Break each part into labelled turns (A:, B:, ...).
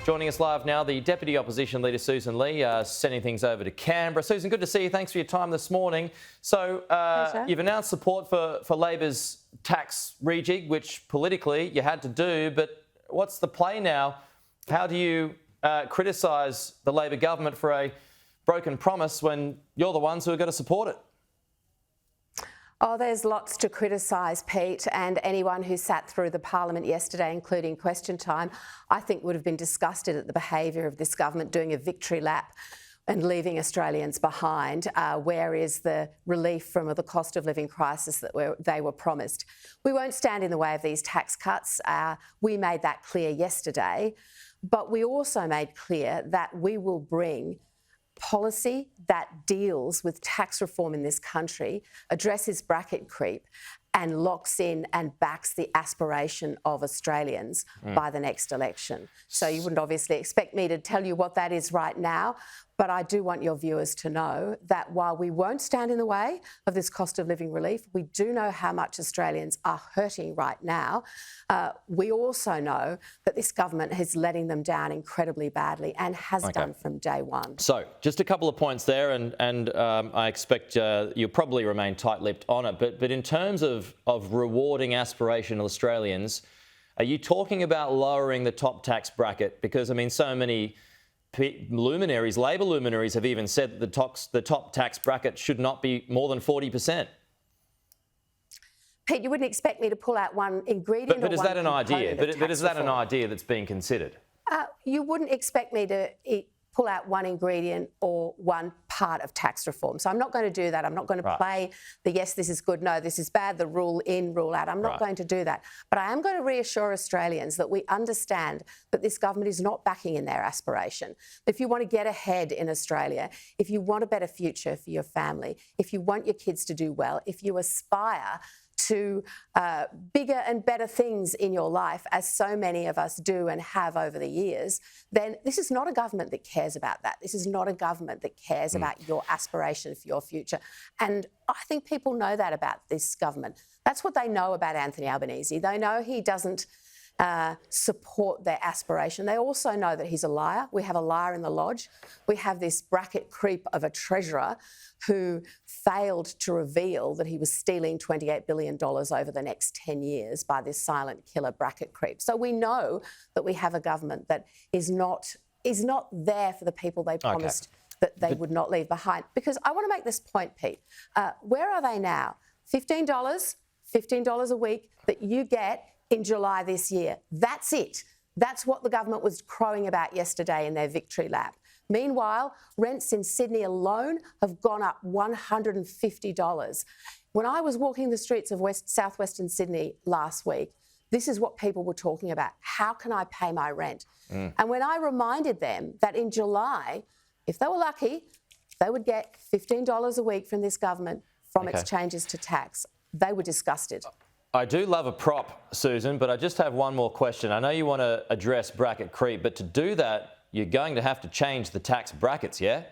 A: Joining us live now, the Deputy Opposition Leader Sussan Ley, sending things over to Canberra. Sussan, good to see you. Thanks for your time this morning. So you've announced support for Labor's tax rejig, which politically you had to do, but what's the play now? How do you criticise the Labor government for a broken promise when you're the ones who are going to support it?
B: Oh, there's lots to criticise, Pete, and anyone who sat through the parliament yesterday, including question time, I think would have been disgusted at the behaviour of this government doing a victory lap and leaving Australians behind. Where is the relief from the cost of living crisis that they were promised? We won't stand in the way of these tax cuts. We made that clear yesterday, but we also made clear that we will bring policy that deals with tax reform in this country, addresses bracket creep and locks in and backs the aspiration of Australians by the next election. So you wouldn't obviously expect me to tell you what that is right now, but I do want your viewers to know that while we won't stand in the way of this cost of living relief, we do know how much Australians are hurting right now. We also know that this government is letting them down incredibly badly and has done from day one.
A: So just a couple of points there, and I expect you'll probably remain tight-lipped on it, but in terms of rewarding aspirational Australians, are you talking about lowering the top tax bracket? Because, I mean, so many luminaries, Labor luminaries, have even said that the top tax bracket should not be more than 40%.
B: Pete, you wouldn't expect me to pull out one ingredient.
A: But is that an idea? But is that an
B: reform.
A: Idea that's being considered?
B: You wouldn't expect me to pull out one ingredient or one part of tax reform. So I'm not going to do that. I'm not going to play the yes, this is good, no, this is bad, the rule in, rule out. I'm not going to do that. But I am going to reassure Australians that we understand that this government is not backing in their aspiration. If you want to get ahead in Australia, if you want a better future for your family, if you want your kids to do well, if you aspire to bigger and better things in your life, as so many of us do and have over the years, then this is not a government that cares about that. This is not a government that cares about your aspiration for your future. And I think people know that about this government. That's what they know about Anthony Albanese. They know he doesn't support their aspiration. They also know that he's a liar. We have a liar in the lodge. We have this bracket creep of a treasurer who failed to reveal that he was stealing $28 billion over the next 10 years by this silent killer bracket creep. So we know that we have a government that is not there for the people they promised that they would not leave behind. Because I want to make this point, Pete. Where are they now? $15 a week that you get in July this year. That's it. That's what the government was crowing about yesterday in their victory lap. Meanwhile, rents in Sydney alone have gone up $150. When I was walking the streets of southwestern Sydney last week, this is what people were talking about. How can I pay my rent? And when I reminded them that in July, if they were lucky, they would get $15 a week from this government from its changes to tax, they were disgusted.
A: I do love a prop, Sussan, but I just have one more question. I know you want to address bracket creep, but to do that, you're going to have to change the tax brackets, yeah?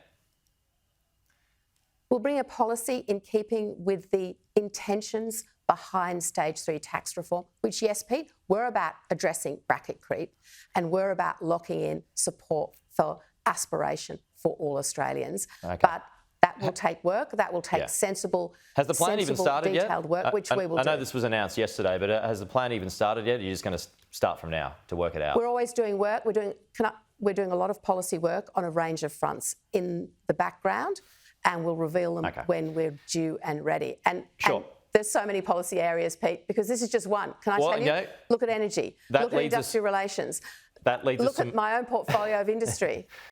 B: We'll bring a policy in keeping with the intentions behind stage 3 tax reform, which, yes, Pete, we're about addressing bracket creep and we're about locking in support for aspiration for all Australians. But that will take work. That will take sensible,
A: has the plan even started
B: detailed
A: yet?
B: work, which we will do.
A: I know this was announced yesterday, but has the plan even started yet? Or are you just going to start from now to work it out?
B: We're always doing work. We're doing a lot of policy work on a range of fronts in the background, and we'll reveal them when we're due and ready. And there's so many policy areas, Pete, because this is just one. Can I tell you? Look at energy. Look at industrial relations.
A: That leads
B: Look at my own portfolio of industry.